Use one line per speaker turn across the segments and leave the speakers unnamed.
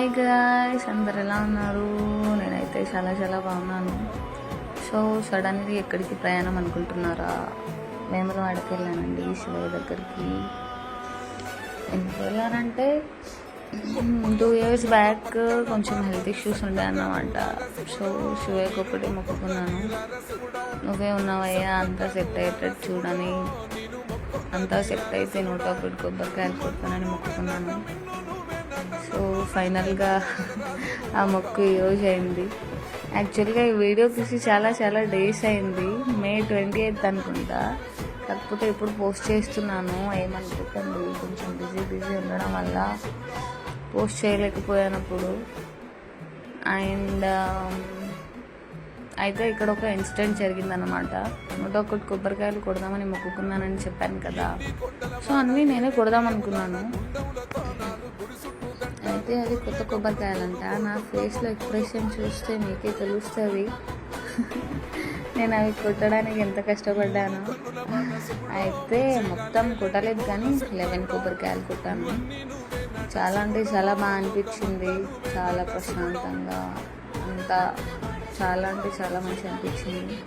Hi guys, అందరు ఎలా ఉన్నారు? నేనైతే చాలా చాలా బాగున్నాను. సో సడన్గా ఎక్కడికి ప్రయాణం అనుకుంటున్నారా? వేములవాడకి వెళ్ళానండి, శివయ్య దగ్గరికి. ఎందుకు వెళ్ళానంటే 2 years బ్యాక్ కొంచెం హెల్త్ ఇష్యూస్ ఉండే అన్నమాట. సో శివయ్యకి ఒకటి మొక్కుకున్నాను, నువ్వే ఉన్నావయ్యా అంతా సెట్ అయ్యేటట్టు చూడని. అంతా సెట్ అయితే 101 కొబ్బరికాయలు కొడతానని మొక్కుకున్నాను. సో ఫైనల్గా ఆ మొక్కు ఈరోజు అయింది. యాక్చువల్గా ఈ వీడియో తీసి చాలా చాలా డేస్ అయింది, May 28th అనుకుంటా. కాకపోతే ఇప్పుడు పోస్ట్ చేస్తున్నాను, ఏమనుకోకండి, కొంచెం బిజీ ఉండడం వల్ల పోస్ట్ చేయలేకపోయానప్పుడు. అండ్ అయితే ఇక్కడ ఒక ఇన్సిడెంట్ జరిగిందనమాట. 101 కొబ్బరికాయలు కొడదామని మొక్కుకున్నానని చెప్పాను కదా. సో అన్నీ నేనే కొడదాం అనుకున్నాను. అయితే అది కొత్త కొబ్బరికాయలంట. నా ఫేస్లో ఎక్స్ప్రెషన్ చూస్తే మీకే తెలుస్తుంది నేను అవి కొట్టడానికి ఎంత కష్టపడ్డాను. అయితే మొత్తం కొట్టలేదు కానీ 11 కొబ్బరికాయలు కొట్టాను. చాలా అంటే చాలా బాగా అనిపించింది, చాలా ప్రశాంతంగా, అంతా చాలా అంటే చాలా మంచిగా అనిపించింది.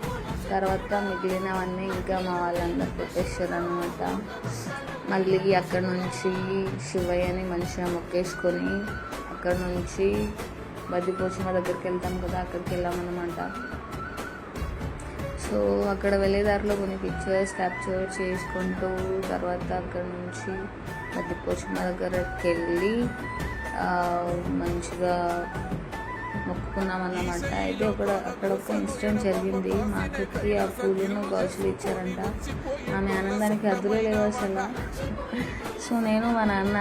తర్వాత మిగిలినవన్నీ ఇంకా మా వాళ్ళందరూ కొట్టేసారు అనమాట. మళ్ళీ అక్కడ నుంచి శివయ్యని మంచిగా మొక్కేసుకొని అక్కడ నుంచి బద్దిపోచమ్మ దగ్గరికి వెళ్తాం కదా, అక్కడికి వెళ్ళామన్నమాట. సో అక్కడ వెళ్ళేదారిలో కొన్ని పిక్చర్స్ క్యాప్చర్ చేసుకుంటూ తర్వాత అక్కడ నుంచి బద్దిపోచమ్మ దగ్గరికి వెళ్ళి మంచిగా మొక్కుకున్నామన్నమాట. అయితే అక్కడ ఒక ఇన్సిడెంట్ జరిగింది. మా అక్కకి ఆ పూలను గాజులు ఇచ్చారంట. ఆమె ఆనందానికి హద్దులే లేవు అసలు. సో నేను మా నాన్న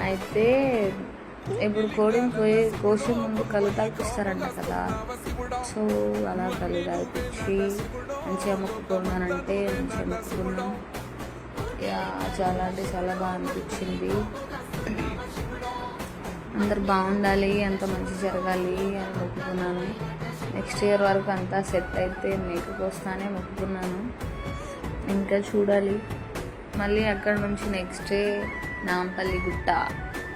అయితే ఇప్పుడు కోడిని కోసే ముందు కళ్ళు తాగిపిస్తారంట కదా. సో అలా కళ్ళు తాగిపించి మంచిగా మొక్కుకున్నానంటే మంచిగా మొక్కుకున్నాం. చాలా అంటే చాలా బాగా అనిపించింది. అందరు బాగుండాలి, అంత మంచి జరగాలి అని మొక్కుకున్నాను. నెక్స్ట్ ఇయర్ వరకు అంతా సెట్ అయితే మేకప్ వస్తానే మొక్కుకున్నాను. ఇంకా చూడాలి. మళ్ళీ అక్కడ నుంచి నెక్స్ట్ డే నాంపల్లి గుట్ట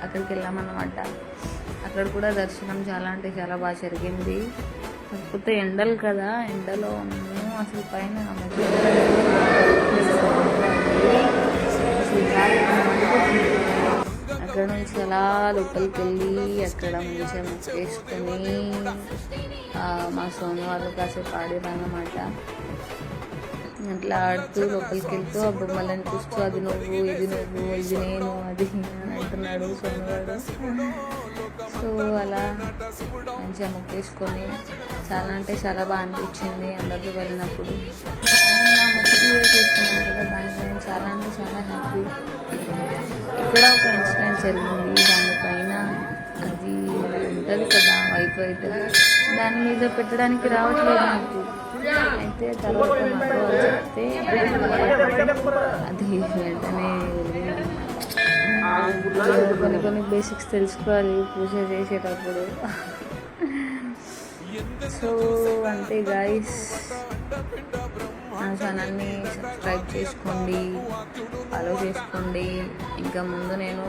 అక్కడికి వెళ్ళామన్నమాట. అక్కడ కూడా దర్శనం చాలా అంటే చాలా బాగా జరిగింది. కాకపోతే ఎండలు కదా, ఎండలో అసలు పైన అక్కడ నుంచి అలా లోపలికి వెళ్ళి అక్కడ మంచిగా మొక్కేసుకొని మా సోని వాళ్ళు కాసేపు ఆడిరన్నమాట. అట్లా ఆడుతూ లోపలికి వెళ్తూ ఆ బొమ్మలను చూస్తూ అది నువ్వు, ఇది నువ్వు, ఇది నేను, అది అని అంటున్నాడు సోనివాడు. సో అలా మంచిగా మొక్కేసుకొని చాలా అంటే చాలా బాగా అనిపించింది అందరితో వెళ్ళినప్పుడు. నా మొక్కు చేసుకున్నాను కదా, దానికి నేను చాలా అంటే చాలా హ్యాపీ. ఇక్కడ ఒక ఇన్సిడెంట్ జరిగింది, దానిపైన అది ఉంటుంది కదా వైట్ దాని మీద పెట్టడానికి రావట్లేదు నాకు. అయితే తర్వాత నాకు చెప్తే అది వెంటనే కొన్ని బేసిక్స్ తెలుసుకోవాలి పూజ చేసేటప్పుడు. సో అంతే గాయస్, నా ఛానల్ని సబ్స్క్రైబ్ చేసుకోండి, ఫాలో చేసుకోండి. ఇంకా ముందు నేను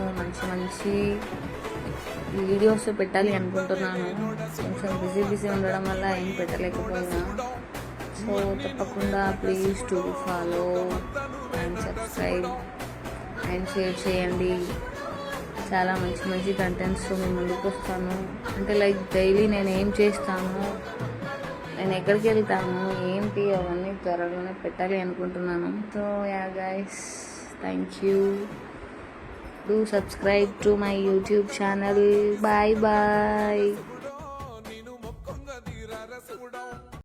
మంచి వీడియోస్ పెట్టాలి అనుకుంటున్నాను. కొంచెం బిజీ ఉండడం వల్ల ఏం పెట్టలేకపోయినా. సో తప్పకుండా please to follow and subscribe and share చేయండి. చాలా మంచి కంటెంట్స్ మీ ముందుకు వస్తాను. అంటే లైక్ డైలీ నేను ఏం చేస్తాను, నేను ఎక్కడికి వెళ్తాను, ఏంటి అవన్నీ త్వరలోనే పెట్టాలి అనుకుంటున్నాను. So yeah guys, thank you. Do subscribe to my YouTube channel. Bye bye.